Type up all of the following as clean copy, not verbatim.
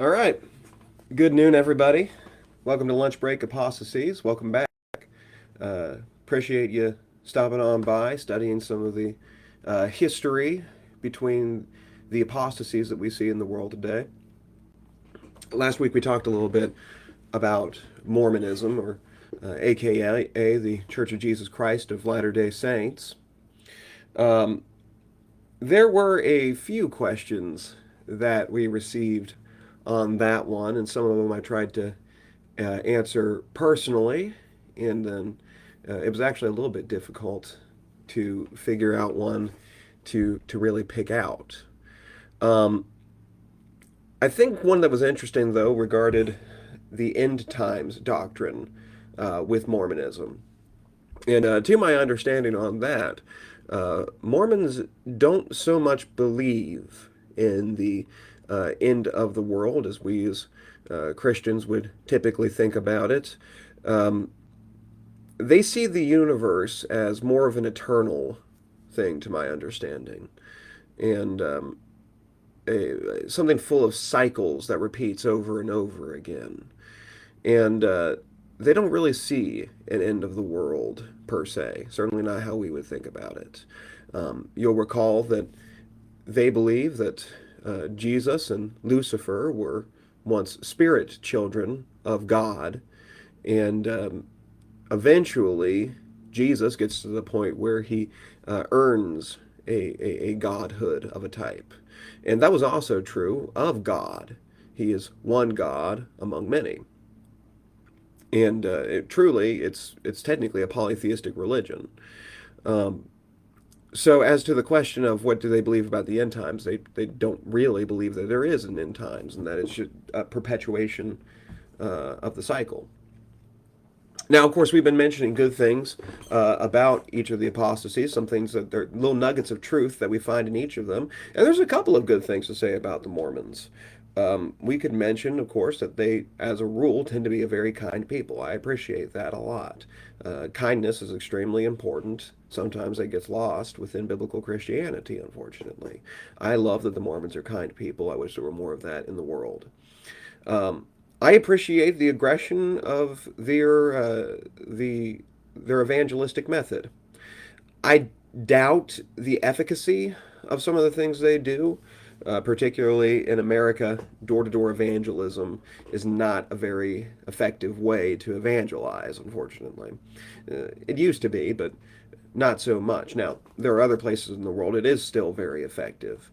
All right. Good noon, everybody. Welcome to Lunch Break Apostasies. Welcome back. Appreciate you stopping on by, studying some of the history between the apostasies that we see in the world today. Last week we talked a little bit about Mormonism, or AKA the Church of Jesus Christ of Latter-day Saints. Um, there were a few questions that we received on that one, and some of them I tried to answer personally, and then it was actually a little bit difficult to figure out one to really pick out. Um, I think one that was interesting though regarded the end times doctrine with Mormonism, and to my understanding on that, Mormons don't so much believe in the end of the world as we as Christians would typically think about it. Um, they see the universe as more of an eternal thing, to my understanding, and something full of cycles that repeats over and over again. And they don't really see an end of the world per se, certainly not how we would think about it. You'll recall that they believe that Jesus and Lucifer were once spirit children of God, and eventually Jesus gets to the point where he earns a godhood of a type. And that was also true of God. He is one God among many. And it's technically a polytheistic religion. Um, so as to the question of what do they believe about the end times, they don't really believe that there is an end times and that it's just a perpetuation of the cycle. Now, of course, we've been mentioning good things about each of the apostasies, some things that they're little nuggets of truth that we find in each of them. And there's a couple of good things to say about the Mormons. We could mention, of course, that they, as a rule, tend to be a very kind people. I appreciate that a lot. Kindness is extremely important. Sometimes it gets lost within biblical Christianity, unfortunately. I love that the Mormons are kind people. I wish there were more of that in the world. Um, I appreciate the aggression of their evangelistic method. I doubt the efficacy of some of the things they do, particularly in America. Door-to-door evangelism is not a very effective way to evangelize, unfortunately. It used to be, but not so much. Now, there are other places in the world it is still very effective.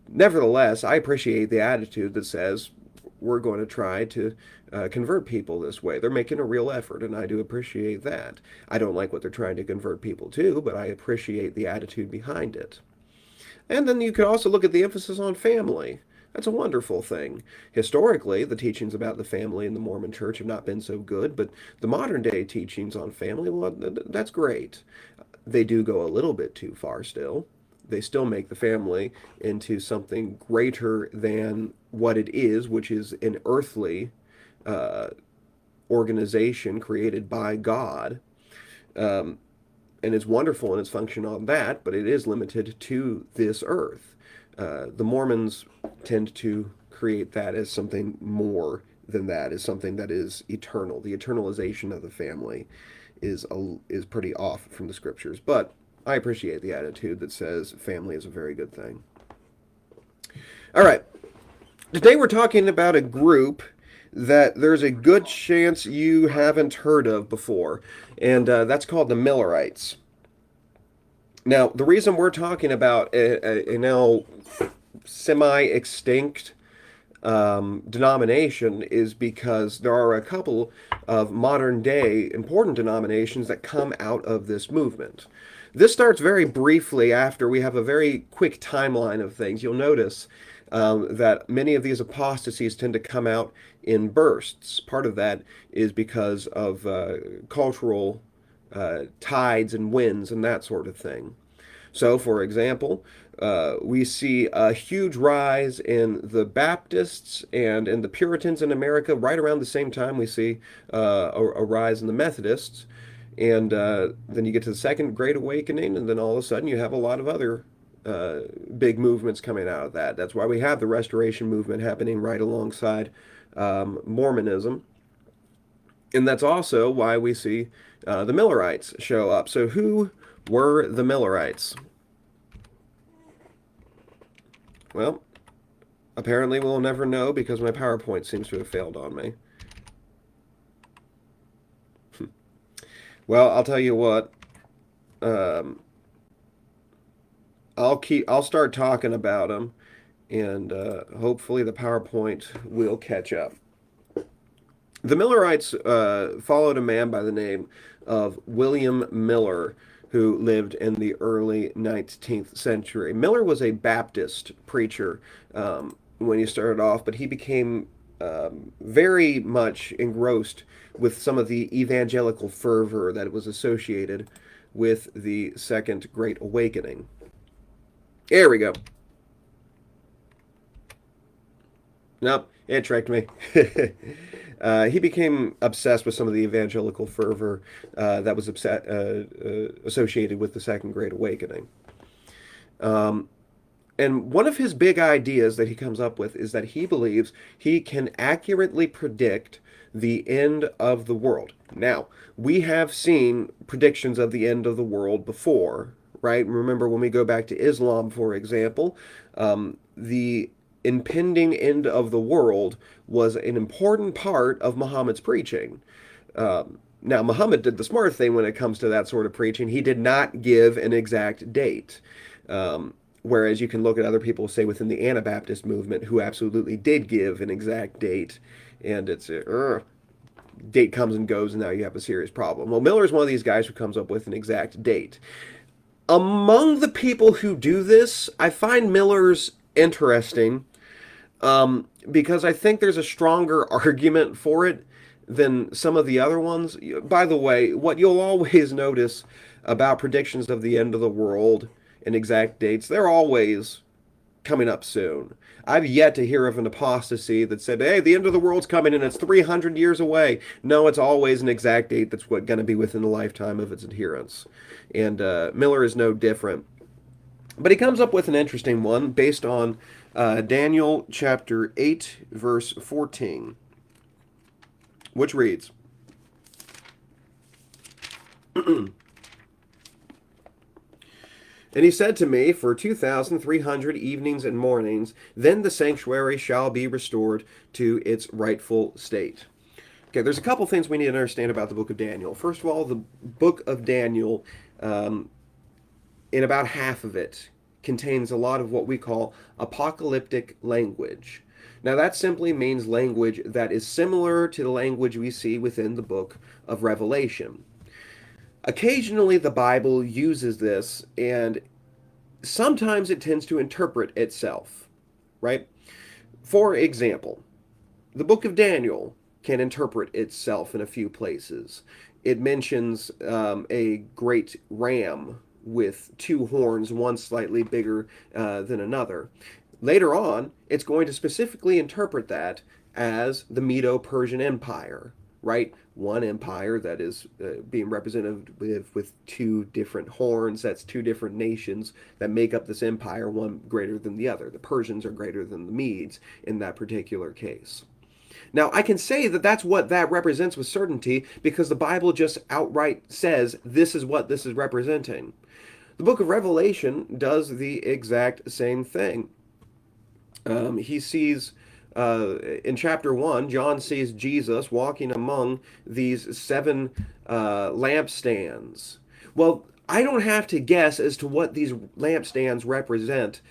Nevertheless, I appreciate the attitude that says we're going to try to convert people this way. They're making a real effort, and I do appreciate that. I don't like what they're trying to convert people to, but I appreciate the attitude behind it. And then you can also look at the emphasis on family. That's a wonderful thing. Historically, the teachings about the family in the Mormon Church have not been so good, but the modern day teachings on family, well, that's great. They do go a little bit too far still. They still make the family into something greater than what it is, which is an earthly uh, organization created by God. Um, and it's wonderful in its function on that, but it is limited to this earth. The Mormons tend to create that as something more than that, as something that is eternal. The eternalization of the family is pretty off from the scriptures, but I appreciate the attitude that says family is a very good thing. All right, today we're talking about a group that there's a good chance you haven't heard of before, and that's called the Millerites. Now, the reason we're talking about a now semi-extinct denomination is because there are a couple of modern day important denominations that come out of this movement. This starts very briefly after we have a very quick timeline of things. You'll notice that many of these apostasies tend to come out in bursts. Part of that is because of cultural tides and winds and that sort of thing. So, for example, we see a huge rise in the Baptists and in the Puritans in America. Right around the same time, we see a rise in the Methodists. And then you get to the Second Great Awakening, and then all of a sudden you have a lot of other uh, big movements coming out of that. That's why we have the Restoration movement happening right alongside Mormonism. And that's also why we see the Millerites show up. So, who were the Millerites? Well, apparently we'll never know because my PowerPoint seems to have failed on me. Well, I'll tell you what. Um, I'll start talking about them, and hopefully the PowerPoint will catch up. The Millerites followed a man by the name of William Miller, who lived in the early 19th century. Miller was a Baptist preacher when he started off, but he became very much engrossed with some of the evangelical fervor that was associated with the Second Great Awakening. There we go. Nope, it tricked me. He became obsessed with some of the evangelical fervor that was associated with the Second Great Awakening. Um, and one of his big ideas that he comes up with is that he believes he can accurately predict the end of the world. Now, we have seen predictions of the end of the world before, right? Remember when we go back to Islam, for example, the impending end of the world was an important part of Muhammad's preaching. Now, Muhammad did the smart thing when it comes to that sort of preaching. He did not give an exact date. Whereas you can look at other people, say within the Anabaptist movement, who absolutely did give an exact date, and it's date comes and goes, and now you have a serious problem. Well, Miller is one of these guys who comes up with an exact date. Among the people who do this, I find Miller's interesting because I think there's a stronger argument for it than some of the other ones. By the way, what you'll always notice about predictions of the end of the world and exact dates, they're always coming up soon. I've yet to hear of an apostasy that said, hey, the end of the world's coming and it's 300 years away. No, it's always an exact date that's going to be within the lifetime of its adherents. And Miller is no different. But he comes up with an interesting one based on Daniel chapter 8, verse 14, which reads, And he said to me, for 2,300 evenings and mornings, then the sanctuary shall be restored to its rightful state. Okay, there's a couple things we need to understand about the book of Daniel. First of all, the book of Daniel, in about half of it, contains a lot of what we call apocalyptic language. Now, that simply means language that is similar to the language we see within the book of Revelation. Occasionally, the Bible uses this, and sometimes it tends to interpret itself, right? For example, the book of Daniel can interpret itself in a few places. It mentions a great ram with two horns, one slightly bigger than another. Later on, it's going to specifically interpret that as the Medo-Persian Empire, right? One empire that is being represented with two different horns. That's two different nations that make up this empire, one greater than the other. The Persians are greater than the Medes in that particular case. Now, I can say that that's what that represents with certainty because the Bible just outright says this is what this is representing. The book of Revelation does the exact same thing. He sees in chapter 1, John sees Jesus walking among these seven lampstands. Well, I don't have to guess as to what these lampstands represent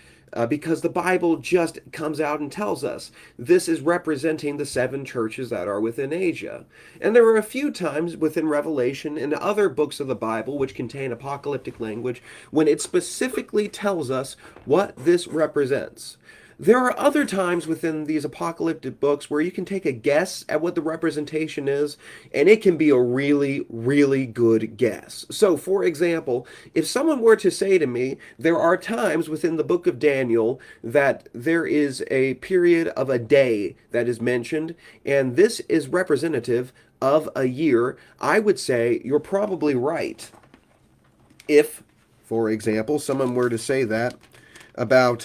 because the Bible just comes out and tells us this is representing the seven churches that are within Asia. And there are a few times within Revelation and other books of the Bible which contain apocalyptic language when it specifically tells us what this represents. There are other times within these apocalyptic books where you can take a guess at what the representation is, and it can be a really, really good guess. So, for example, if someone were to say to me, there are times within the book of Daniel that there is a period of a day that is mentioned, and this is representative of a year, I would say you're probably right. If, for example, someone were to say that, about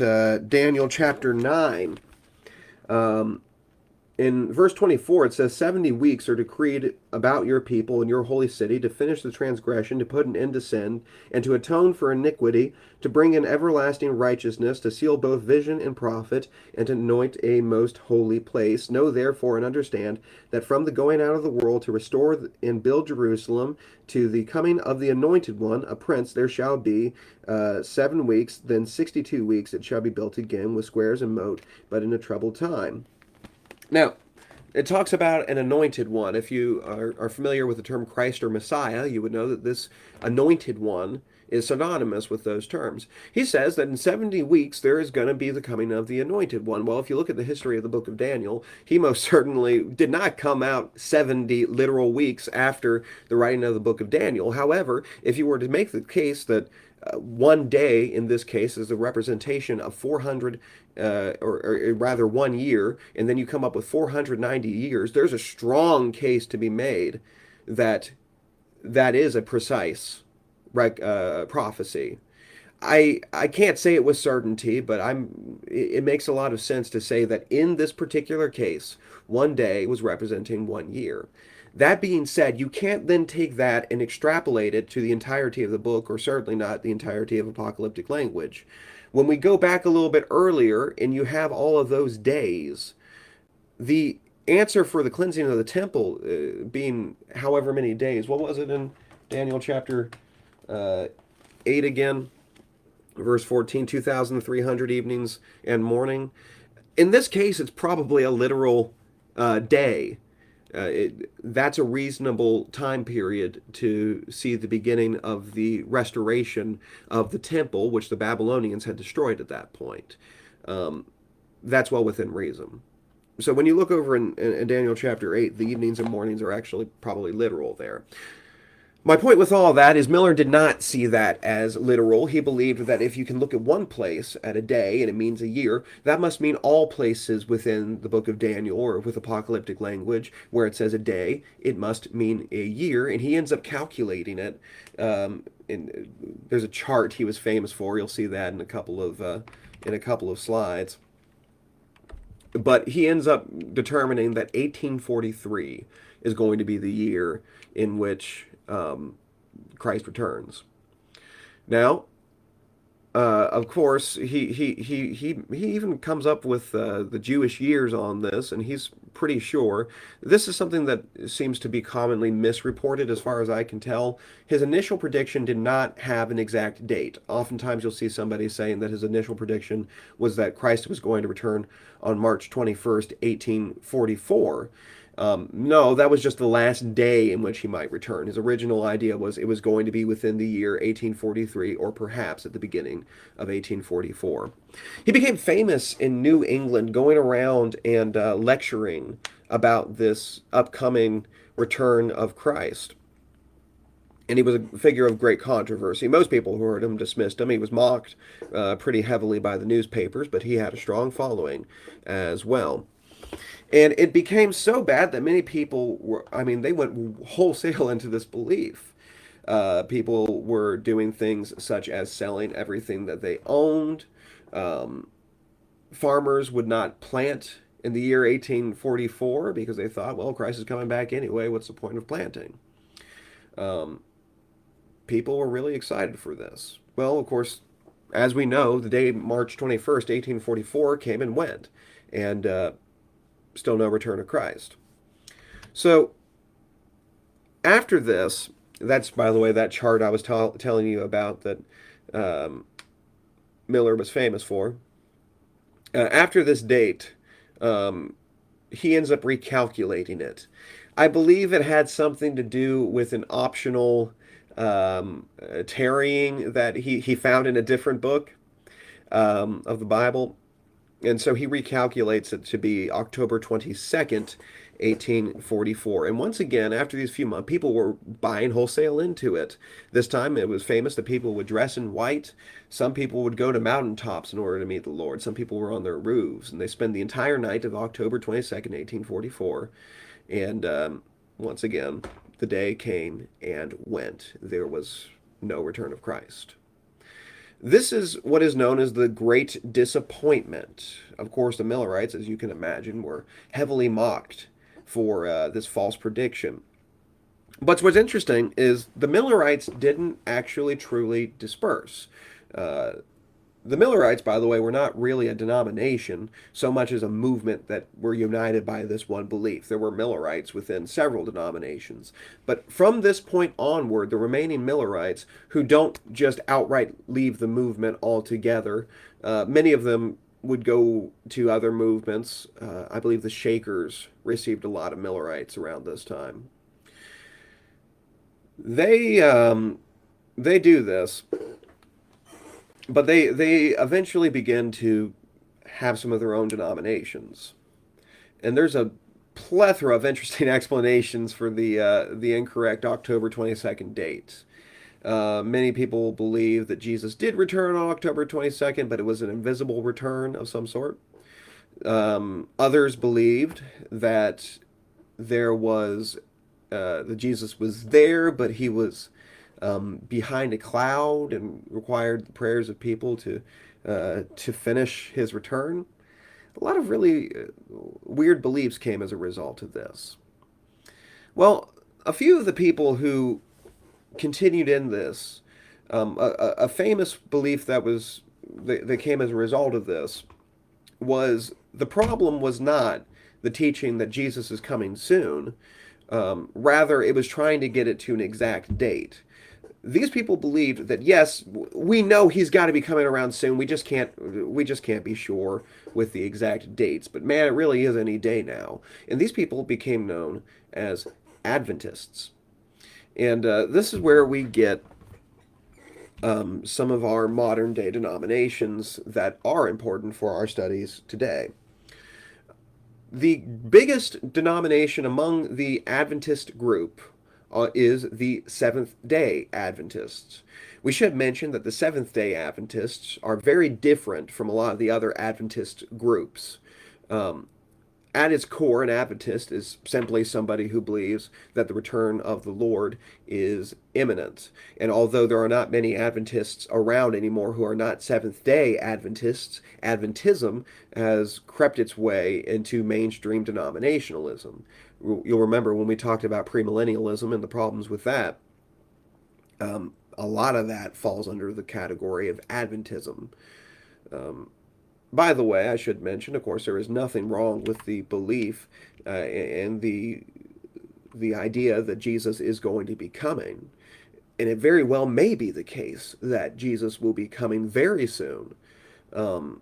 Daniel chapter 9. Um, in verse 24, it says, 70 weeks are decreed about your people and your holy city to finish the transgression, to put an end to sin, and to atone for iniquity, to bring in everlasting righteousness, to seal both vision and prophet, and to anoint a most holy place. Know therefore and understand that from the going out of the world to restore and build Jerusalem to the coming of the anointed one, a prince, there shall be 7 weeks, then 62 weeks it shall be built again with squares and moat, but in a troubled time. Now, it talks about an anointed one. If you are familiar with the term Christ or Messiah, you would know that this anointed one is synonymous with those terms. He says that in 70 weeks there is going to be the coming of the anointed one. Well, if you look at the history of the book of Daniel, he most certainly did not come out 70 literal weeks after the writing of the book of Daniel. However, if you were to make the case that one day in this case is a representation of 400 or rather 1 year, and then you come up with 490 years, there's a strong case to be made that that is a precise prophecy. I can't say it with certainty, but it makes a lot of sense to say that in this particular case, one day was representing 1 year. That being said, you can't then take that and extrapolate it to the entirety of the book, or certainly not the entirety of apocalyptic language. When we go back a little bit earlier and you have all of those days, the answer for the cleansing of the temple being however many days, what was it in Daniel chapter uh, 8 again? Verse 14, 2,300 evenings and morning. In this case, it's probably a literal day. That's a reasonable time period to see the beginning of the restoration of the temple, which the Babylonians had destroyed at that point. Um, that's well within reason. So when you look over in Daniel chapter 8, the evenings and mornings are actually probably literal there. My point with all of that is Miller did not see that as literal. He believed that if you can look at one place at a day and it means a year, that must mean all places within the book of Daniel or with apocalyptic language where it says a day, it must mean a year. And he ends up calculating it. There's a chart he was famous for. You'll see that in a couple of slides. But he ends up determining that 1843 is going to be the year in which Christ returns. Now, of course, he even comes up with the Jewish years on this, and he's pretty sure. This is something that seems to be commonly misreported as far as I can tell. His initial prediction did not have an exact date. Oftentimes you'll see somebody saying that his initial prediction was that Christ was going to return on March 21st, 1844. No, that was just the last day in which he might return. His original idea was it was going to be within the year 1843 or perhaps at the beginning of 1844. He became famous in New England going around and lecturing about this upcoming return of Christ. And he was a figure of great controversy. Most people who heard him dismissed him. He was mocked pretty heavily by the newspapers, but he had a strong following as well. And it became so bad that many people were, I mean, they went wholesale into this belief. People were doing things such as selling everything that they owned. Um, Farmers would not plant in the year 1844 because they thought, well, Christ is coming back anyway. What's the point of planting? Um, People were really excited for this. Well, of course, as we know, the day March 21st, 1844 came and went. And still no return of Christ. So after this, that's, by the way, that chart I was telling you about that um, Miller was famous for. After this date, um, he ends up recalculating it. I believe it had something to do with an optional tarrying that he found in a different book of the Bible. And so he recalculates it to be October 22nd, 1844. And once again, after these few months, people were buying wholesale into it. This time it was famous that people would dress in white. Some people would go to mountaintops in order to meet the Lord. Some people were on their roofs, and they spend the entire night of October 22nd, 1844. And once again, the day came and went. There was no return of Christ. This is what is known as the Great Disappointment. Of course, the Millerites, as you can imagine, were heavily mocked for this false prediction. But what's interesting is the Millerites didn't actually truly disperse. Uh, the Millerites, by the way, were not really a denomination so much as a movement that were united by this one belief. There were Millerites within several denominations. But from this point onward, the remaining Millerites, who don't just outright leave the movement altogether, many of them would go to other movements. I believe the Shakers received a lot of Millerites around this time. They they do this, but they eventually begin to have some of their own denominations, and there's a plethora of interesting explanations for the incorrect October 22nd date. Many people believe that Jesus did return on October 22nd, but it was an invisible return of some sort. Others believed that there was that Jesus was there, but he was behind a cloud and required the prayers of people to finish his return. A lot of really weird beliefs came as a result of this. Well, a few of the people who continued in this, a famous belief that came as a result of this was the problem was not the teaching that Jesus is coming soon. Rather, it was trying to get it to an exact date. These people believed that yes, we know he's got to be coming around soon. We just can't be sure with the exact dates. But man, it really is any day now. And these people became known as Adventists. And this is where we get some of our modern day denominations that are important for our studies today. The biggest denomination among the Adventist group is the Seventh day Adventists. We should mention that the Seventh day Adventists are very different from a lot of the other Adventist groups. Um, at its core, an Adventist is simply somebody who believes that the return of the Lord is imminent. And although there are not many Adventists around anymore who are not Seventh day Adventists, Adventism has crept its way into mainstream denominationalism. You'll remember when we talked about premillennialism and the problems with that, a lot of that falls under the category of Adventism. Um, by the way, I should mention, of course, there is nothing wrong with the belief and the idea that Jesus is going to be coming. And it very well may be the case that Jesus will be coming very soon. Um,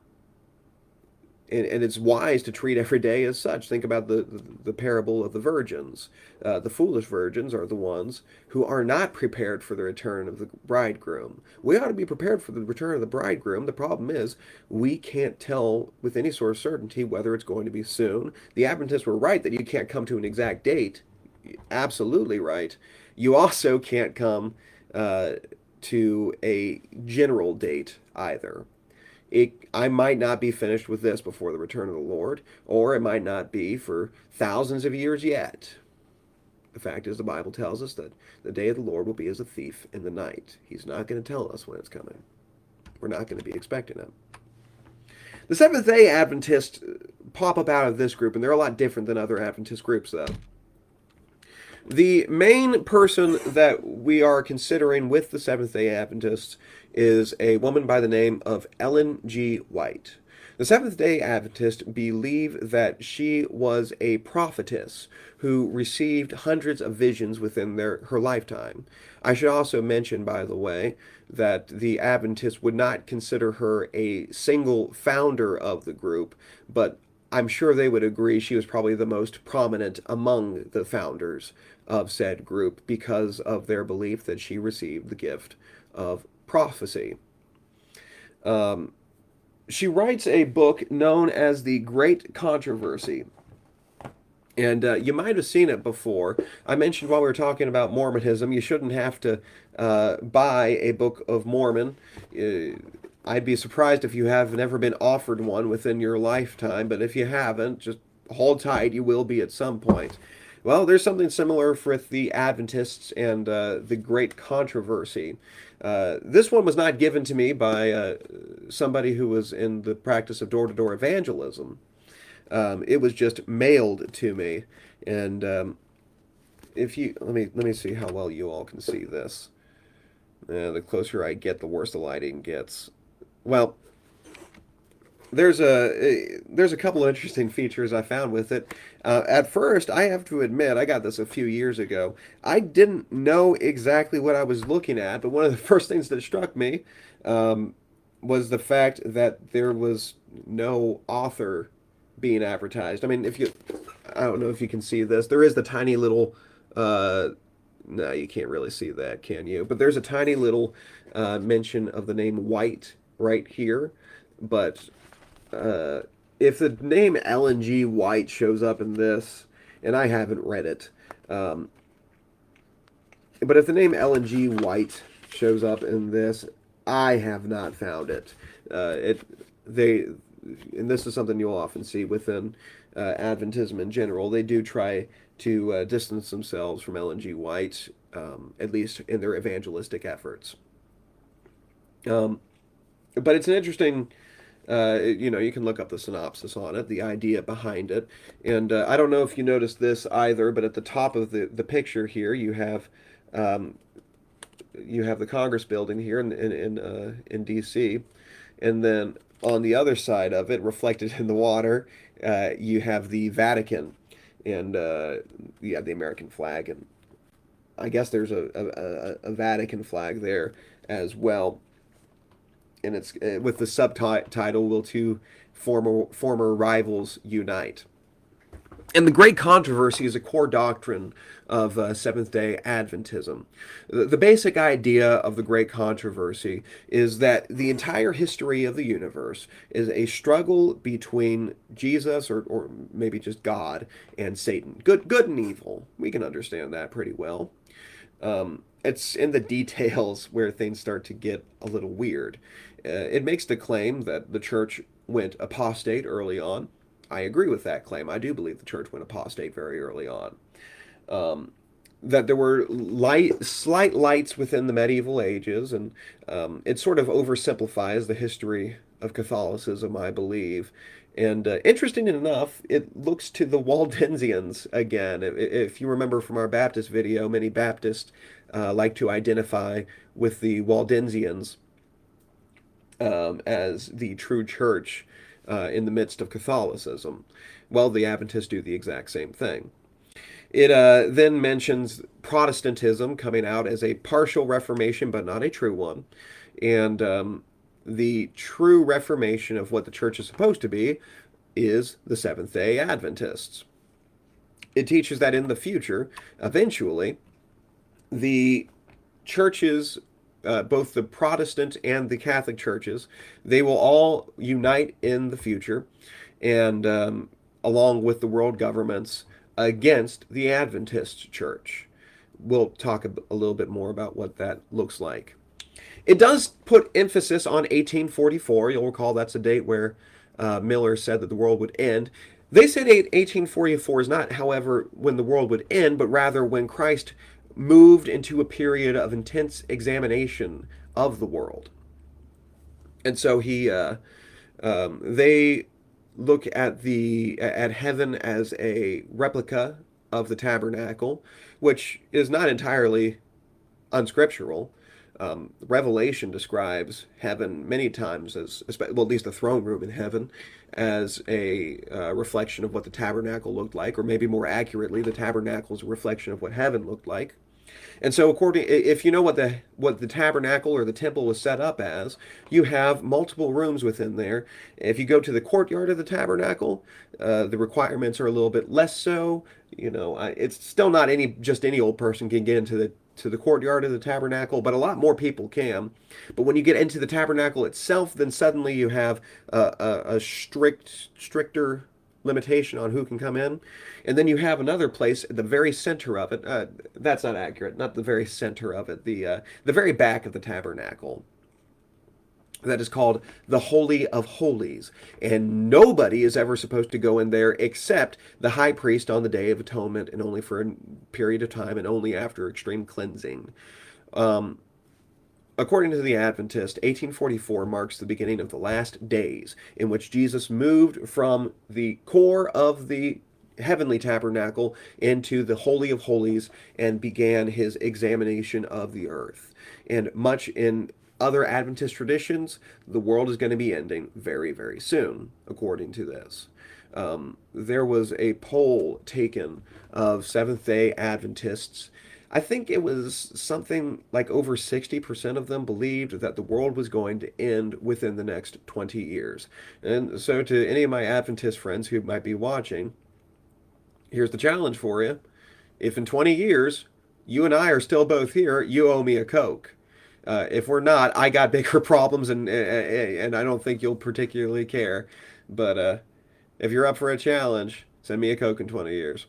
and it's wise to treat every day as such. Think about the parable of the virgins. The foolish virgins are the ones who are not prepared for the return of the bridegroom. We ought to be prepared for the return of the bridegroom. The problem is we can't tell with any sort of certainty whether it's going to be soon. The Adventists were right that you can't come to an exact date. Absolutely right. You also can't come to a general date either. I might not be finished with this before the return of the Lord, or it might not be for thousands of years yet. The fact is, the Bible tells us that the day of the Lord will be as a thief in the night. He's not going to tell us when it's coming. We're not going to be expecting him. The Seventh day Adventists pop up out of this group, and they're a lot different than other Adventist groups, though. The main person that we are considering with the Seventh day Adventists is a woman by the name of Ellen G. White. The Seventh day Adventists believe that she was a prophetess who received hundreds of visions within her lifetime. I should also mention, by the way, that the Adventists would not consider her a single founder of the group, but I'm sure they would agree she was probably the most prominent among the founders of said group because of their belief that she received the gift of prophecy. Um, she writes a book known as The Great Controversy. And you might have seen it before. I mentioned while we were talking about Mormonism, you shouldn't have to buy a Book of Mormon. I'd be surprised if you have never been offered one within your lifetime, but if you haven't, just hold tight, you will be at some point. Well, there's something similar with the Adventists and the Great Controversy. This one was not given to me by somebody who was in the practice of door-to-door evangelism. It was just mailed to me, and if you let me see how well you all can see this. The closer I get, the worse the lighting gets. Well, there's a couple of interesting features I found with it. At first, I have to admit, I got this a few years ago. I didn't know exactly what I was looking at, but one of the first things that struck me um, was the fact that there was no author being advertised. I mean, if you, I don't know if you can see this. There is the tiny little, uh, no, you can't really see that, can you? But there's a tiny little mention of the name White right here. But uh, if the name Ellen G. White shows up in this, and I haven't read it, um, but if the name Ellen G. White shows up in this, I have not found it. It they and this is something you'll often see within Adventism in general. They do try to distance themselves from Ellen G. White, at least in their evangelistic efforts. Um, but it's an interesting you can look up the synopsis on it, the idea behind it. And I don't know if you noticed this either, but at the top of the picture here, um, you have the Congress building here in D.C., and then on the other side of it, reflected in the water, you have the Vatican, and you have the American flag, and I guess there's a Vatican flag there as well, and it's with the subtitle "Will Two Former Rivals Unite?" And the Great Controversy is a core doctrine of Seventh day Adventism. The basic idea of the Great Controversy is that the entire history of the universe is a struggle between Jesus, or maybe just God, and Satan. Good and evil. We can understand that pretty well. It's in the details where things start to get a little weird. It makes the claim that the church went apostate early on. I agree with that claim. I do believe the church went apostate very early on. Um, that there were slight lights within the medieval ages, and it sort of oversimplifies the history of Catholicism, I believe. And interesting enough, it looks to the Waldensians again. If you remember from our Baptist video, many Baptists like to identify with the Waldensians as the true church in the midst of Catholicism. Well, the Adventists do the exact same thing. It then mentions Protestantism coming out as a partial Reformation, but not a true one. And the true Reformation of what the church is supposed to be is the Seventh day Adventists. It teaches that in the future, eventually, the churches, both the Protestant and the Catholic churches, they will all unite in the future, and along with the world governments against the Adventist church. We'll talk a little bit more about what that looks like. It does put emphasis on 1844. You'll recall that's a date where Miller said that the world would end. They said 1844 is not, however, when the world would end, but rather when Christ moved into a period of intense examination of the world. And so they look at heaven as a replica of the tabernacle, which is not entirely unscriptural. Revelation describes heaven many times as, well, at least the throne room in heaven, as a reflection of what the tabernacle looked like, or maybe more accurately, the tabernacle is a reflection of what heaven looked like. And so, if you know what the tabernacle or the temple was set up as, you have multiple rooms within there. If you go to the courtyard of the tabernacle, the requirements are a little bit less so. It's still not any old person can get into the courtyard of the tabernacle, but a lot more people can. But when you get into the tabernacle itself, then suddenly you have a stricter limitation on who can come in. And then you have another place at the very center of it. That's not accurate. Not the very center of it. The very back of the tabernacle. that is called the Holy of Holies. And nobody is ever supposed to go in there except the high priest on the Day of Atonement, and only for a period of time and only after extreme cleansing. Um, According to the Adventist, 1844 marks the beginning of the last days in which Jesus moved from the core of the heavenly tabernacle into the Holy of Holies and began his examination of the earth. And much in other Adventist traditions, the world is going to be ending very, very soon, according to this. There was a poll taken of Seventh day Adventists. I think it was something like over 60% of them believed that the world was going to end within the next 20 years. And so, to any of my Adventist friends who might be watching, here's the challenge for you. If in 20 years you and I are still both here, you owe me a Coke. If we're not, I got bigger problems, and I don't think you'll particularly care. But if you're up for a challenge, send me a Coke in 20 years.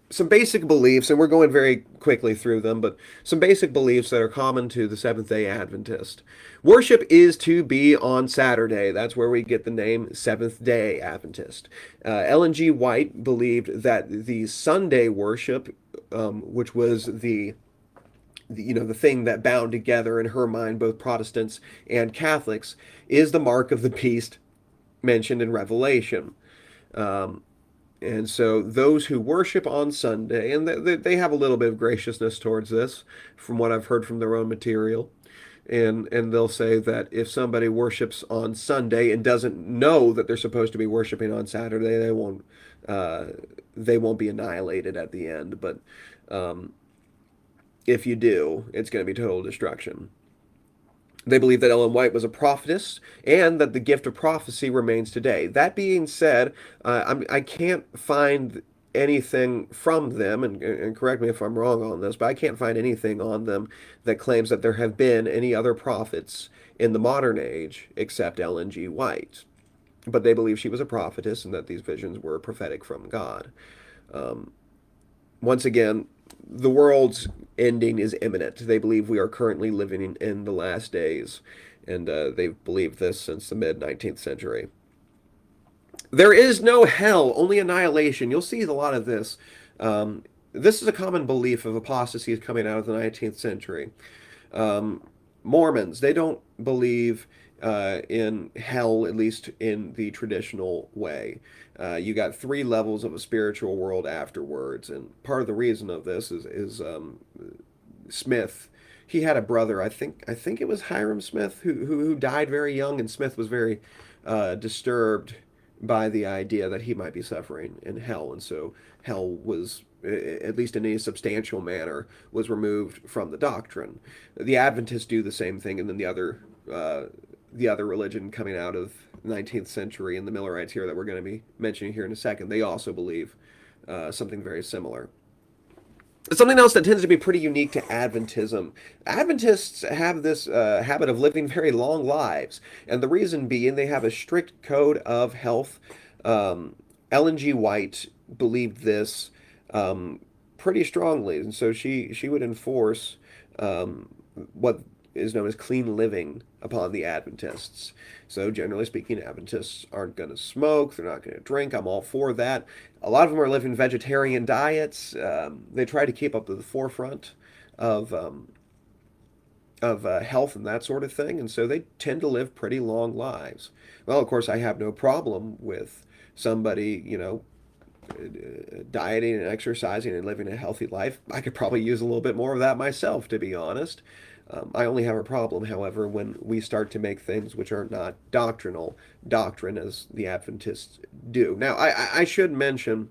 Some basic beliefs, and we're going very quickly through them, but some basic beliefs that are common to the Seventh day Adventist. Worship is to be on Saturday. That's where we get the name Seventh day Adventist. Ellen G. White believed that the Sunday worship, which was the thing that bound together in her mind both Protestants and Catholics, is the mark of the beast mentioned in Revelation. Um, and so those who worship on Sunday, and they have a little bit of graciousness towards this, from what I've heard from their own material, and they'll say that if somebody worships on Sunday and doesn't know that they're supposed to be worshiping on Saturday, uh, they won't be annihilated at the end. But um, if you do, it's going to be total destruction. They believe that Ellen White was a prophetess and that the gift of prophecy remains today. That being said, I can't find anything from them, and correct me if I'm wrong on this, but I can't find anything on them that claims that there have been any other prophets in the modern age except Ellen G. White. But they believe she was a prophetess and that these visions were prophetic from God. Um, Once again, the world's ending is imminent. They believe we are currently living in the last days, and they've believed this since the mid 19th century. There is no hell, only annihilation. You'll see a lot of this. This is a common belief of apostasies coming out of the 19th century. Um, Mormons, they don't believe in hell, at least in the traditional way. You got three levels of a spiritual world afterwards, and part of the reason of this is Smith. He had a brother, I think it was Hiram Smith, who died very young, and Smith was very disturbed by the idea that he might be suffering in hell, and so hell was, at least in a substantial manner, was removed from the doctrine. The Adventists do the same thing, and then the other religion coming out of the 19th century, and the Millerites here that we're going to be mentioning here in a second, they also believe something very similar. Something else that tends to be pretty unique to Adventism. Adventists have this habit of living very long lives, and the reason being they have a strict code of health. Ellen G. White believed this pretty strongly, and so she would enforce what is known as clean living upon the Adventists. So, generally speaking, Adventists aren't going to smoke, they're not going to drink. I'm all for that. A lot of them are living vegetarian diets. They try to keep up to the forefront of health and that sort of thing, and so they tend to live pretty long lives. Well, of course, I have no problem with somebody, dieting and exercising and living a healthy life. I could probably use a little bit more of that myself, to be honest. I only have a problem, however, when we start to make things which are not doctrine as the Adventists do. Now, I should mention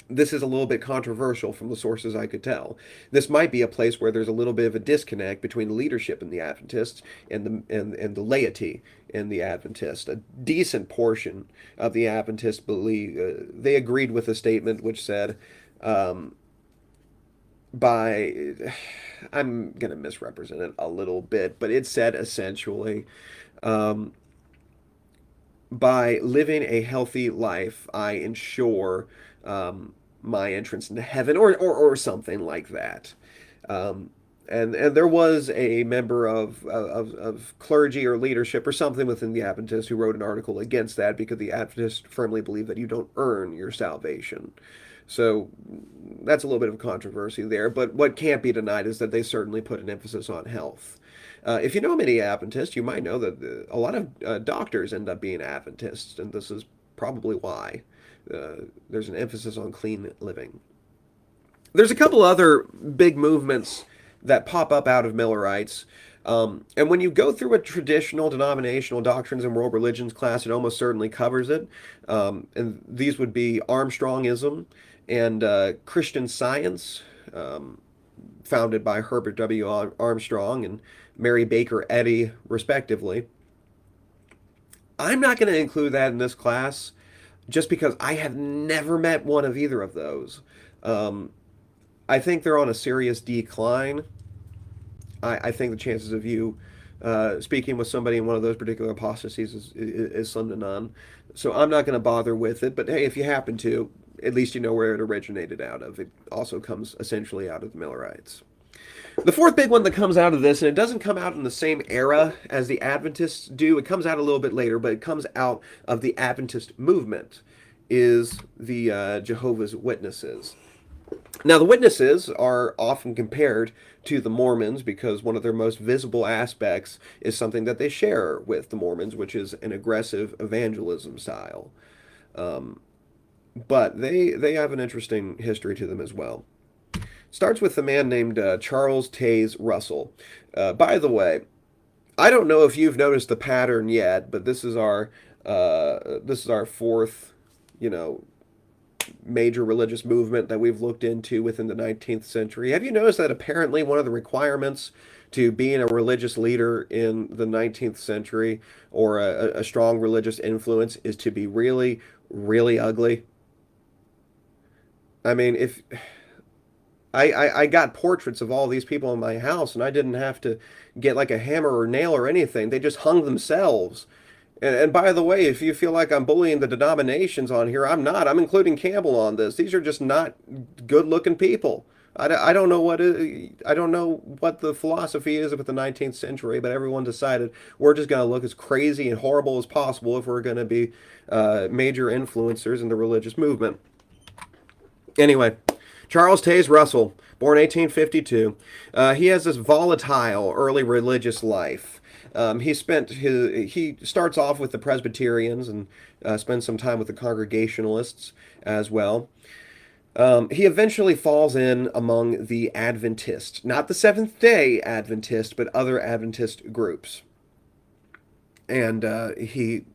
this is a little bit controversial from the sources I could tell. This might be a place where there's a little bit of a disconnect between the leadership in the Adventists and the laity in the Adventists. A decent portion of the Adventists believe they agreed with a statement which said, um, by I'm gonna misrepresent it a little bit, but it said essentially, um, by living a healthy life, I ensure my entrance into heaven, or something like that. Um, And there was a member of clergy or leadership or something within the Adventists who wrote an article against that because the Adventists firmly believe that you don't earn your salvation. So that's a little bit of a controversy there. But what can't be denied is that they certainly put an emphasis on health. If you know many Adventists, you might know that a lot of doctors end up being Adventists, and this is probably why. There's an emphasis on clean living. There's a couple other big movements that pop up out of Millerites. And when you go through a traditional denominational doctrines and world religions class, it almost certainly covers it. And these would be Armstrongism and Christian Science, um, founded by Herbert W. Armstrong and Mary Baker Eddy, respectively. I'm not going to include that in this class just because I have never met one of either of those. Um, I think they're on a serious decline. I think the chances of you speaking with somebody in one of those particular apostasies is slim to none. So I'm not going to bother with it. But hey, if you happen to, at least you know where it originated out of. It also comes essentially out of the Millerites. The fourth big one that comes out of this, and it doesn't come out in the same era as the Adventists do, it comes out a little bit later, but it comes out of the Adventist movement, is the Jehovah's Witnesses. Now, the Witnesses are often compared to the Mormons because one of their most visible aspects is something that they share with the Mormons, which is an aggressive evangelism style. Um, but they have an interesting history to them as well. Starts with a man named Charles Taze Russell. By the way, I don't know if you've noticed the pattern yet, but this is our fourth, you know, major religious movement that we've looked into within the 19th century. Have you noticed that apparently one of the requirements to being a religious leader in the 19th century or a strong religious influence is to be really, really ugly? I mean, if I got portraits of all these people in my house, and I didn't have to get like a hammer or nail or anything. They just hung themselves. And by the way, if you feel like I'm bullying the denominations on here, I'm not. I'm including Campbell on this. These are just not good-looking people. I don't know I don't know what the philosophy is of the 19th century, but everyone decided we're just going to look as crazy and horrible as possible if we're going to be major influencers in the religious movement. Anyway, Charles Taze Russell, born 1852, he has this volatile early religious life. He starts off with the Presbyterians and spends some time with the Congregationalists as well. He eventually falls in among the Adventists, not the Seventh Day Adventist, but other Adventist groups, and he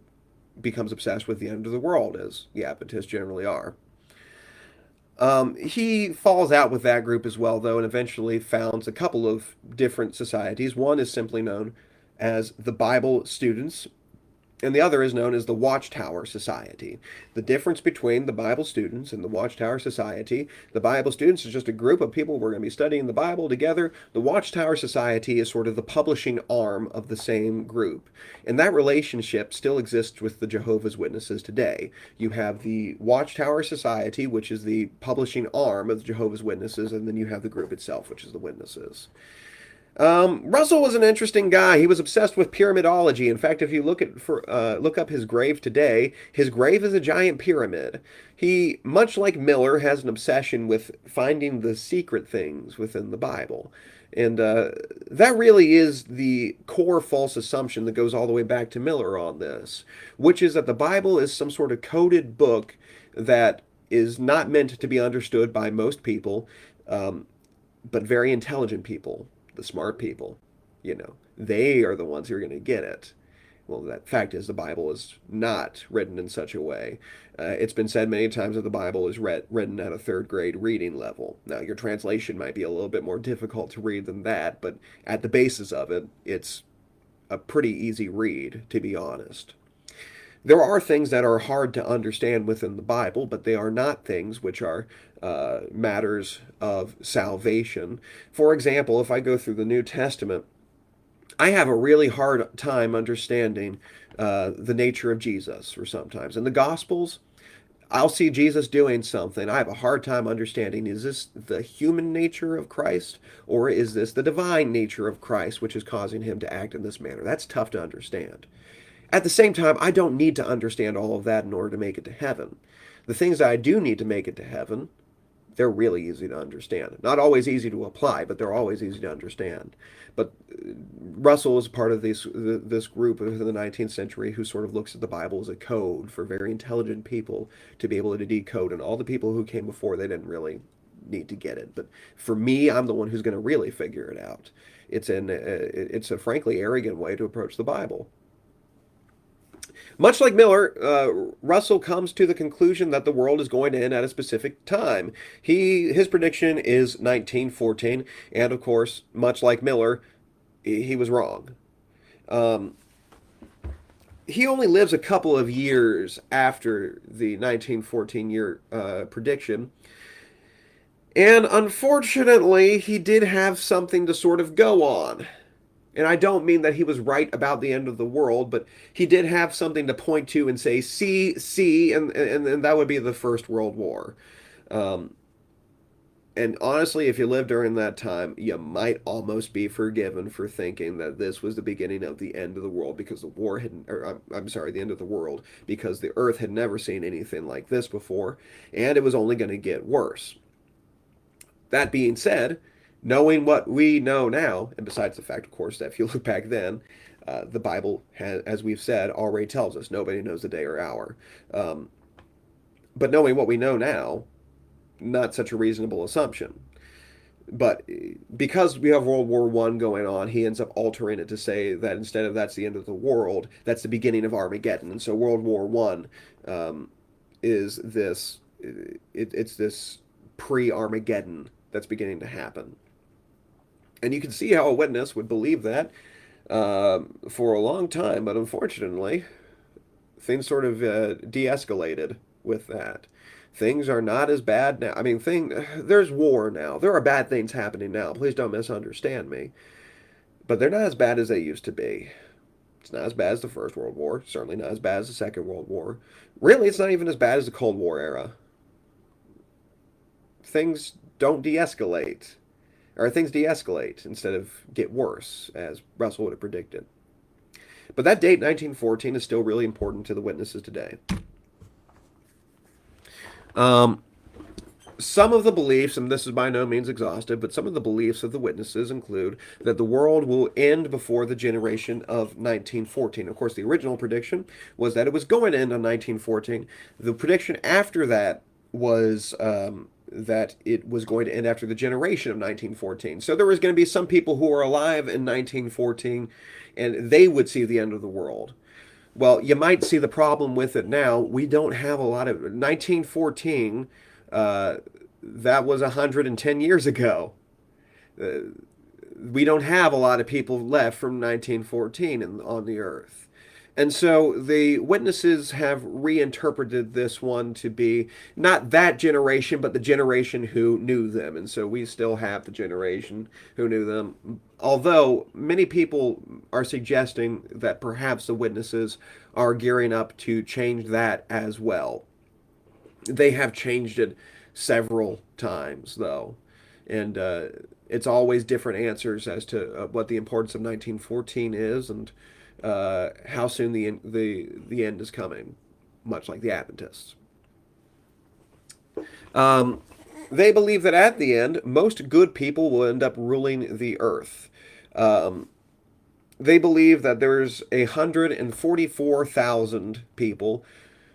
becomes obsessed with the end of the world, as the Adventists generally are. He falls out with that group as well, though, and eventually founds a couple of different societies. One is simply known as the Bible Students, and the other is known as the Watchtower Society. The difference between the Bible Students and the Watchtower Society: the Bible Students is just a group of people who are going to be studying the Bible together. The Watchtower Society is sort of the publishing arm of the same group. And that relationship still exists with the Jehovah's Witnesses today. You have the Watchtower Society, which is the publishing arm of the Jehovah's Witnesses, and then you have the group itself, which is the Witnesses. Russell was an interesting guy. He was obsessed with pyramidology. In fact, if you look up his grave today, his grave is a giant pyramid. He, much like Miller, has an obsession with finding the secret things within the Bible. And that really is the core false assumption that goes all the way back to Miller on this, which is that the Bible is some sort of coded book that is not meant to be understood by most people, um, but very intelligent people, the smart people, they are the ones who are going to get it. Well, that fact is the Bible is not written in such a way. It's been said many times that the Bible is written at a third grade reading level. Now, your translation might be a little bit more difficult to read than that, but at the basis of it, it's a pretty easy read, to be honest. There are things that are hard to understand within the Bible, but they are not things which are matters of salvation. For example, if I go through the New Testament, I have a really hard time understanding the nature of Jesus, or sometimes. In the Gospels, I'll see Jesus doing something. I have a hard time understanding, is this the human nature of Christ, or is this the divine nature of Christ, which is causing him to act in this manner? That's tough to understand. At the same time, I don't need to understand all of that in order to make it to heaven. The things that I do need to make it to heaven, they're really easy to understand. Not always easy to apply, but they're always easy to understand. But Russell is part of this group in the 19th century who sort of looks at the Bible as a code for very intelligent people to be able to decode. And all the people who came before, they didn't really need to get it. But for me, I'm the one who's going to really figure it out. It's a frankly arrogant way to approach the Bible. Much like Miller, Russell comes to the conclusion that the world is going to end at a specific time. His prediction is 1914, and of course, much like Miller, he was wrong. Um, he only lives a couple of years after the 1914 year prediction, and unfortunately, he did have something to sort of go on. And I don't mean that he was right about the end of the world, but he did have something to point to and say, see, and that would be the First World War. Um, and honestly, if you lived during that time, you might almost be forgiven for thinking that this was the beginning of the end of the world because the war had, or I'm sorry, the end of the world because the Earth had never seen anything like this before, and it was only going to get worse. That being said, knowing what we know now, and besides the fact, of course, that if you look back then, the Bible, has, as we've said, already tells us nobody knows the day or hour. Um, but knowing what we know now, not such a reasonable assumption. But because we have World War One going on, he ends up altering it to say that instead of that's the end of the world, that's the beginning of Armageddon. And so World War One is this, it's this pre-Armageddon that's beginning to happen. And you can see how a witness would believe that for a long time, but unfortunately, things sort of de-escalated with that. Things are not as bad now. I mean, there's war now. There are bad things happening now. Please don't misunderstand me. But they're not as bad as they used to be. It's not as bad as the First World War. Certainly not as bad as the Second World War. Really, it's not even as bad as the Cold War era. Things don't de-escalate. Or things de-escalate instead of get worse, as Russell would have predicted. But that date, 1914, is still really important to the witnesses today. Um, some of the beliefs, and this is by no means exhaustive, but some of the beliefs of the witnesses include that the world will end before the generation of 1914. Of course, the original prediction was that it was going to end on 1914. The prediction after that was that it was going to end after the generation of 1914. So there was going to be some people who were alive in 1914, and they would see the end of the world. Well, you might see the problem with it now. We don't have a lot of 1914. That was 110 years ago. Uh, we don't have a lot of people left from 1914 on the earth. And so the witnesses have reinterpreted this one to be not that generation, but the generation who knew them. And so we still have the generation who knew them. Although many people are suggesting that perhaps the witnesses are gearing up to change that as well. They have changed it several times, though. And it's always different answers as to what the importance of 1914 is and how soon the end is coming, much like the Adventists. Um, they believe that at the end, most good people will end up ruling the earth. Um, they believe that there's 144,000 people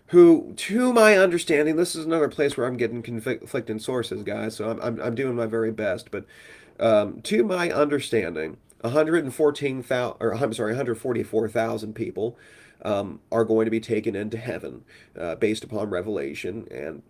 who, to my understanding, this is another place where I'm getting conflicting sources, guys, so I'm doing my very best, but to my understanding, 114,000, or I'm sorry, 144,000 people are going to be taken into heaven based upon Revelation, and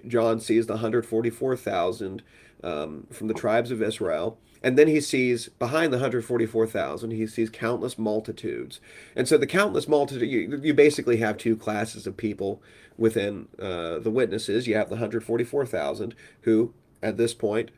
John sees the 144,000 from the tribes of Israel. And then he sees behind the 144,000, he sees countless multitudes. And so the countless multitude, you basically have two classes of people within the witnesses. You have the 144,000 who, at this point,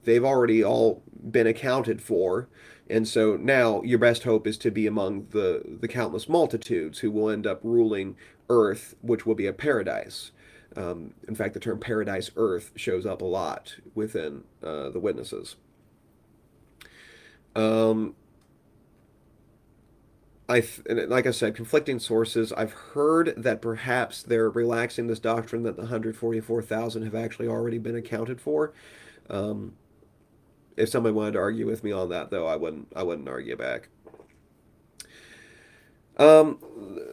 they've already all been accounted for. And so now your best hope is to be among the countless multitudes who will end up ruling earth, which will be a paradise. In fact, the term paradise earth shows up a lot within the witnesses. Um, like I said, conflicting sources. I've heard that perhaps they're relaxing this doctrine that the 144,000 have actually already been accounted for. Um, if somebody wanted to argue with me on that, though, I wouldn't argue back. Um,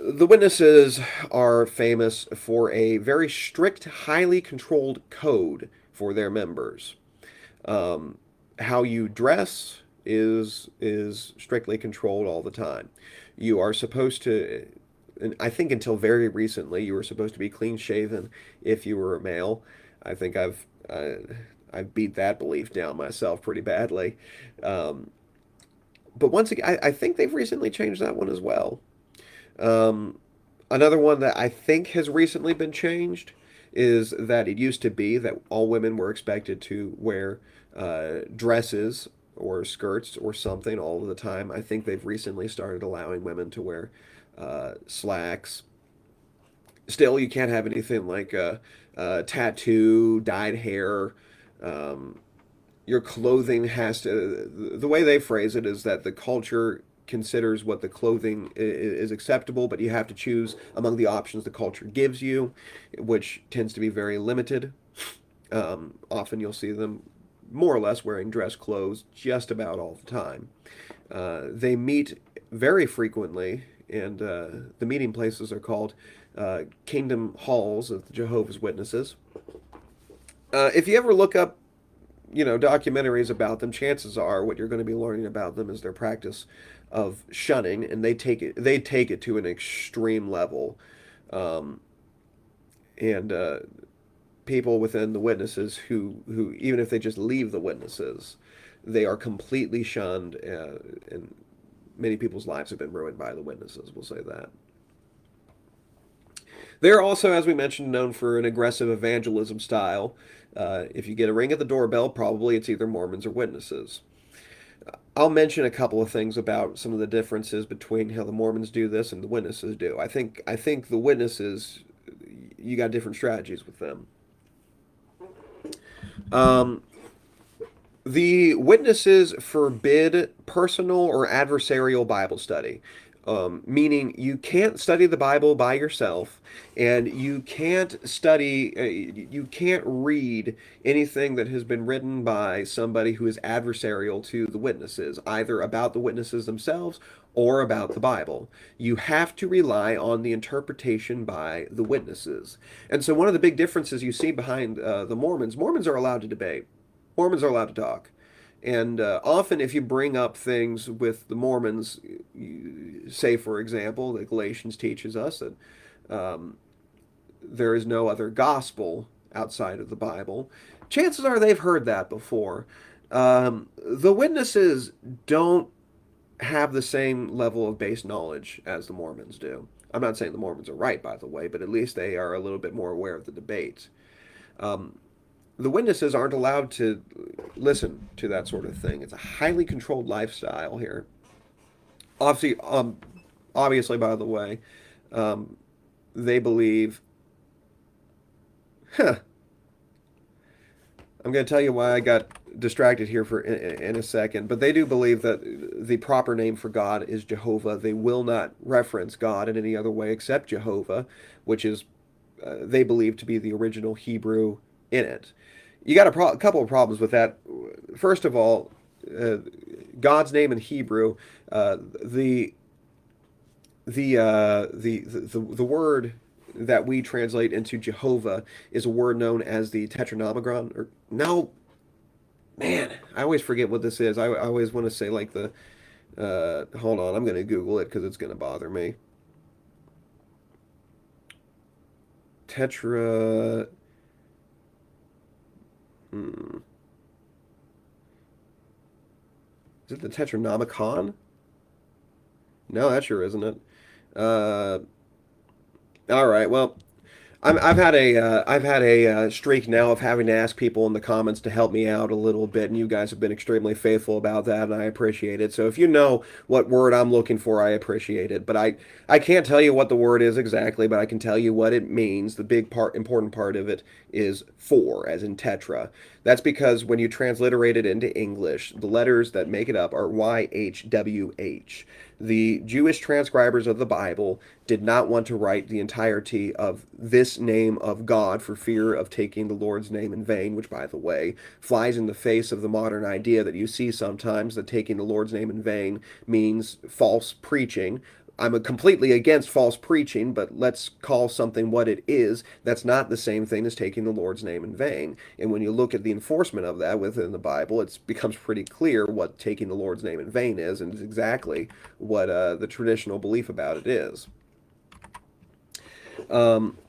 the witnesses are famous for a very strict, highly controlled code for their members. Um, how you dress is strictly controlled all the time. You are supposed to, and I think until very recently, you were supposed to be clean shaven if you were a male. I think I've beat that belief down myself pretty badly. Um, but once again, I think they've recently changed that one as well. Um, Another one that I think has recently been changed is that it used to be that all women were expected to wear dresses or skirts or something all of the time. I think they've recently started allowing women to wear slacks. Still, you can't have anything like a tattoo, dyed hair. Um, your clothing has to, the way they phrase it is that the culture considers what the clothing is acceptable, but you have to choose among the options the culture gives you, which tends to be very limited. Often you'll see them more or less wearing dress clothes just about all the time. They meet very frequently, and the meeting places are called Kingdom Halls of the Jehovah's Witnesses. If you ever look up documentaries about them, chances are what you're going to be learning about them is their practice of shunning, and they take it to an extreme level. Um, and People within the witnesses who even if they just leave the witnesses, they are completely shunned, and many people's lives have been ruined by the witnesses. We'll say that. They're also, as we mentioned, known for an aggressive evangelism style. If you get a ring at the doorbell, probably it's either Mormons or witnesses. I'll mention a couple of things about some of the differences between how the Mormons do this and the witnesses do. I think the witnesses, you got different strategies with them. Um, The witnesses forbid personal or adversarial Bible study, meaning you can't study the Bible by yourself, and you can't read anything that has been written by somebody who is adversarial to the witnesses, either about the witnesses themselves or about the Bible. You have to rely on the interpretation by the witnesses. And so, one of the big differences you see behind the Mormons are allowed to debate. Mormons are allowed to talk. And often, if you bring up things with the Mormons, say, for example, that Galatians teaches us that um, there is no other gospel outside of the Bible, chances are they've heard that before. The witnesses don't have the same level of base knowledge as the Mormons do. I'm not saying the Mormons are right, by the way, but at least they are a little bit more aware of the debate. Um, the witnesses aren't allowed to listen to that sort of thing. It's a highly controlled lifestyle here. Obviously, obviously, by the way, um, they believe. Huh, I'm going to tell you why I got distracted here for in a second, but they do believe that the proper name for God is Jehovah. They will not reference God in any other way except Jehovah, which is they believe to be the original Hebrew in it. You got a couple of problems with that. First of all, uh, God's name in Hebrew, the the word that we translate into Jehovah is a word known as the Tetranomagon. Or no, man, I always forget what this is. I always want to say like the. Hold on, I'm going to Google it because it's going to bother me. Tetra. Hmm, is it the Tetranonomicon? No, that sure isn't it. Uh, all right. Well, I've had a streak now of having to ask people in the comments to help me out a little bit, and you guys have been extremely faithful about that, and I appreciate it. So if you know what word I'm looking for, I appreciate it. But I can't tell you what the word is exactly, but I can tell you what it means. The big part, important part of it is for, as in tetra. That's because when you transliterate it into English, the letters that make it up are YHWH. The Jewish transcribers of the Bible did not want to write the entirety of this name of God for fear of taking the Lord's name in vain, which, by the way, flies in the face of the modern idea that you see sometimes that taking the Lord's name in vain means false preaching. I'm completely against false preaching, but let's call something what it is. That's not the same thing as taking the Lord's name in vain. And when you look at the enforcement of that within the Bible, it becomes pretty clear what taking the Lord's name in vain is, and it's exactly what the traditional belief about it is. Um,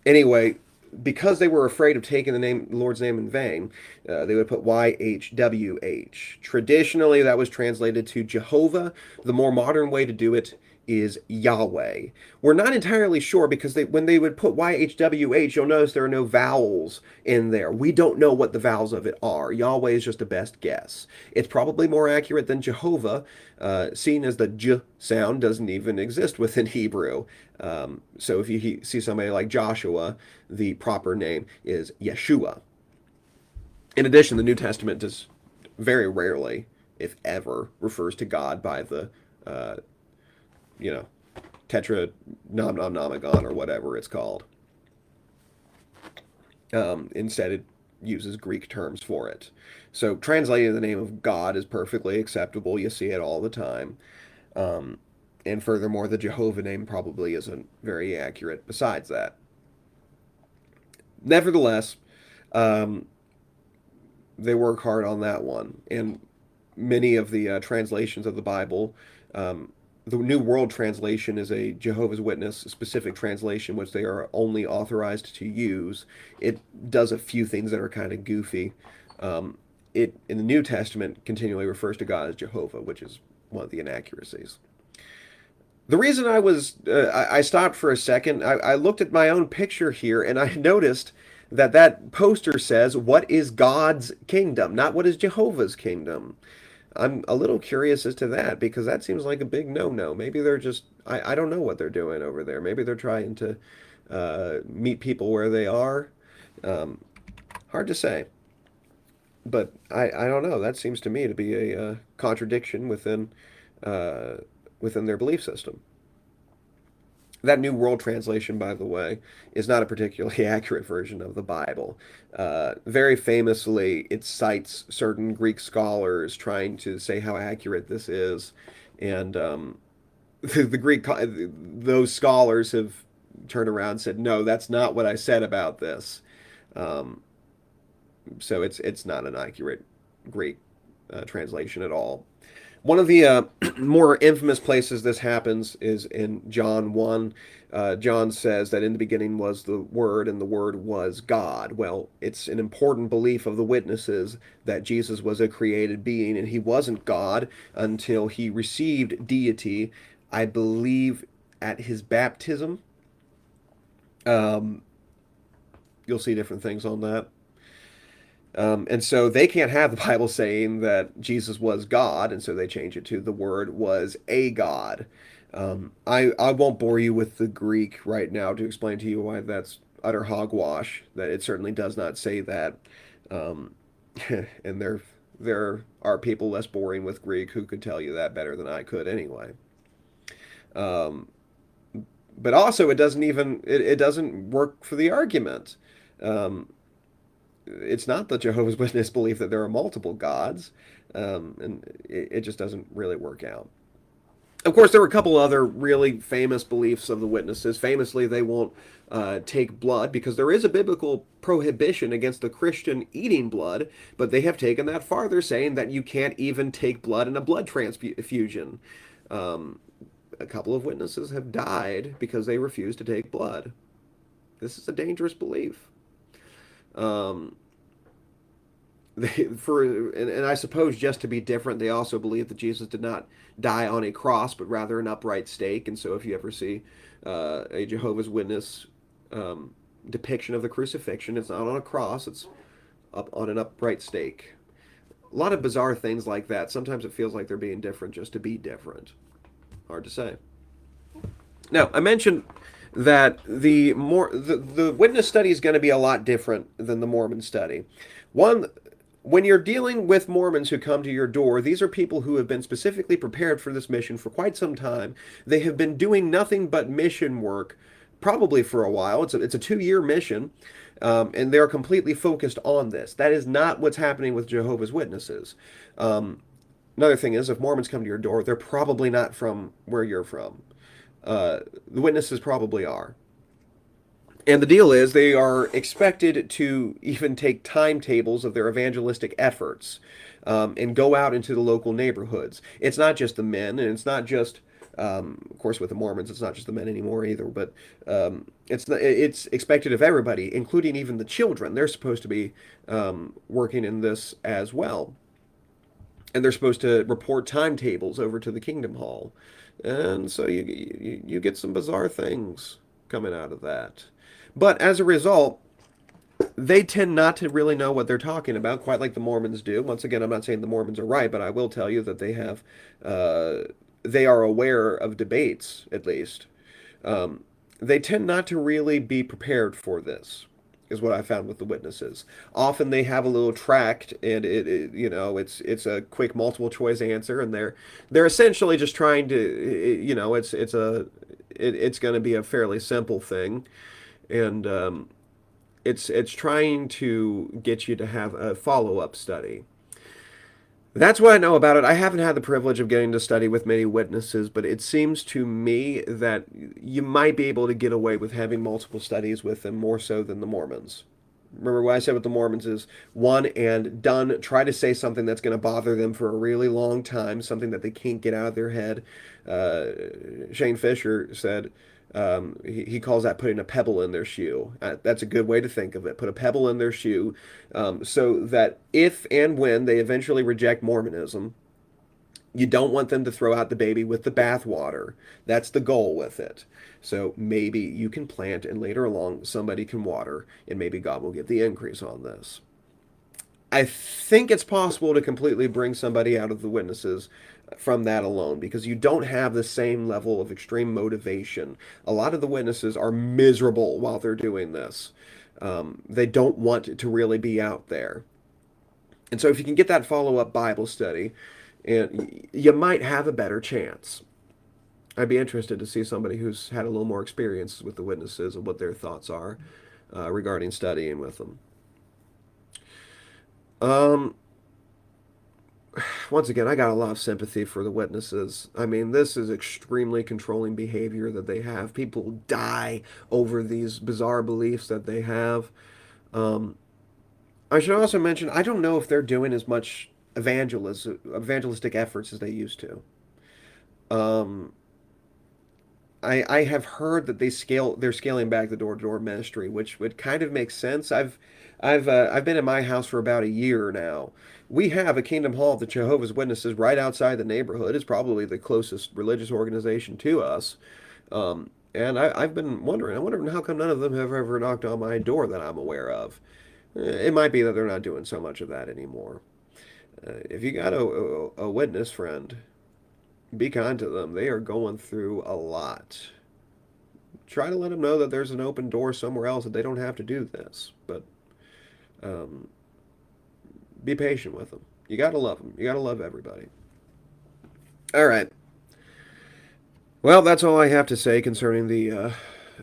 anyway, because they were afraid of taking the Lord's name in vain, they would put YHWH. Traditionally, that was translated to Jehovah. The more modern way to do it is Yahweh. We're not entirely sure because when they would put YHWH, you'll notice there are no vowels in there. We don't know what the vowels of it are. Yahweh is just a best guess. It's probably more accurate than Jehovah, seeing as the J sound doesn't even exist within Hebrew. So if you see somebody like Joshua, the proper name is Yeshua. In addition, the New Testament does very rarely, if ever, refers to God by the, uh, you know, tetranomogon or whatever it's called. Instead, it uses Greek terms for it. So translating the name of God is perfectly acceptable. You see it all the time. Um, and furthermore, the Jehovah name probably isn't very accurate besides that. Nevertheless, um, they work hard on that one. And many of the translations of the Bible, the New World Translation is a Jehovah's Witness specific translation, which they are only authorized to use. It does a few things that are kind of goofy. It in the New Testament continually refers to God as Jehovah, which is one of the inaccuracies. The reason I stopped for a second, I looked at my own picture here and I noticed that that poster says, "What is God's kingdom?" Not "What is Jehovah's kingdom?" I'm a little curious as to that because that seems like a big no-no. Maybe they're just, I don't know what they're doing over there. Maybe they're trying to meet people where they are. Um, Hard to say. But I don't know. That seems to me to be a contradiction uh, within their belief system. That New World Translation, by the way, is not a particularly accurate version of the Bible. Very famously, it cites certain Greek scholars trying to say how accurate this is, and the Greek those scholars have turned around and said, "No, that's not what I said about this." Um, so it's not an accurate Greek translation at all. One of the more infamous places this happens is in John 1. John says that in the beginning was the Word, and the Word was God. Well, it's an important belief of the witnesses that Jesus was a created being, and he wasn't God until he received deity, I believe, at his baptism. Um, you'll see different things on that. And so they can't have the Bible saying that Jesus was God, and so they change it to the Word was a God. I won't bore you with the Greek right now to explain to you why that's utter hogwash. That it certainly does not say that. Um, and there are people less boring with Greek who could tell you that better than I could anyway. Um, but also, it doesn't work for the argument. Um, it's not the Jehovah's Witness belief that there are multiple gods, and it just doesn't really work out. Of course, there were a couple other really famous beliefs of the witnesses. Famously, they won't take blood because there is a biblical prohibition against the Christian eating blood, but they have taken that farther, saying that you can't even take blood in a blood transfusion. Um, a couple of witnesses have died because they refused to take blood. This is a dangerous belief. Um, And I suppose just to be different, they also believe that Jesus did not die on a cross, but rather an upright stake. And so, if you ever see a Jehovah's Witness um, depiction of the crucifixion, it's not on a cross; it's up on an upright stake. A lot of bizarre things like that. Sometimes it feels like they're being different just to be different. Hard to say. Now, I mentioned that the witness study is going to be a lot different than the Mormon study. One, when you're dealing with Mormons who come to your door, these are people who have been specifically prepared for this mission for quite some time. They have been doing nothing but mission work, probably for a while. It's a 2 year mission, and they're completely focused on this. That is not what's happening with Jehovah's Witnesses. Another thing is, if Mormons come to your door, they're probably not from where you're from. The witnesses probably are. And the deal is, they are expected to even take timetables of their evangelistic efforts and go out into the local neighborhoods. It's not just the men, and it's not just, of course, with the Mormons, it's not just the men anymore either, but it's expected of everybody, including even the children. They're supposed to be working in this as well. And they're supposed to report timetables over to the Kingdom Hall. And so you get some bizarre things coming out of that. But as a result, they tend not to really know what they're talking about, quite like the Mormons do. Once again, I'm not saying the Mormons are right, but I will tell you that they are aware of debates, at least. They tend not to really be prepared for this, is what I found with the witnesses. Often they have a little tract, and it's a quick multiple choice answer, and they're essentially just trying to, it's going to be a fairly simple thing, and it's trying to get you to have a follow up study. That's what I know about it. I haven't had the privilege of getting to study with many witnesses, but it seems to me that you might be able to get away with having multiple studies with them more so than the Mormons. Remember what I said with the Mormons is one and done. Try to say something that's going to bother them for a really long time, something that they can't get out of their head. Shane Fisher said he calls that putting a pebble in their shoe. That's a good way to think of it. Put a pebble in their shoe so that if and when they eventually reject Mormonism, you don't want them to throw out the baby with the bathwater. That's the goal with it. So maybe you can plant and later along somebody can water and maybe God will get the increase on this. I think it's possible to completely bring somebody out of the witnesses from that alone because you don't have the same level of extreme motivation. A lot of the witnesses are miserable while they're doing this. They don't want to really be out there. And so if you can get that follow-up Bible study, and you might have a better chance. I'd be interested to see somebody who's had a little more experience with the witnesses and what their thoughts are regarding studying with them. Um, Once again, I got a lot of sympathy for the witnesses. I mean, this is extremely controlling behavior that they have. People die over these bizarre beliefs that they have. Um, I should also mention, I don't know if they're doing as much evangelistic efforts as they used to. Um, I have heard that they're scaling back the door-to-door ministry, which would kind of make sense. I've been in my house for about a year now. We have a Kingdom Hall of the Jehovah's Witnesses right outside the neighborhood. It's probably the closest religious organization to us. And I've been wondering, how come none of them have ever knocked on my door that I'm aware of. It might be that they're not doing so much of that anymore. If you got a witness friend, be kind to them. They are going through a lot. Try to let them know that there's an open door somewhere else that they don't have to do this. But um, be patient with them. You got to love them. You got to love everybody. All right. Well, that's all I have to say concerning the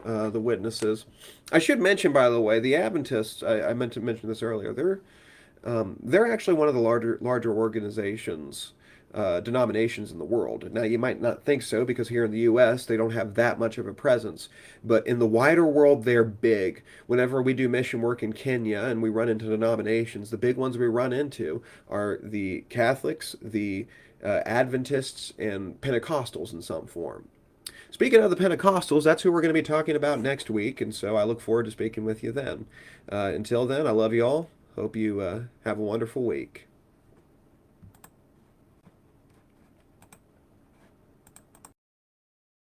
witnesses. I should mention, by the way, the Adventists. I meant to mention this earlier. They're actually one of the larger organizations, denominations in the world. Now, you might not think so because here in the U.S. they don't have that much of a presence, but in the wider world they're big. Whenever we do mission work in Kenya and we run into denominations, the big ones we run into are the Catholics, the Adventists, and Pentecostals in some form. Speaking of the Pentecostals, that's who we're going to be talking about next week, and so I look forward to speaking with you then. Until then, I love you all. Hope you have a wonderful week.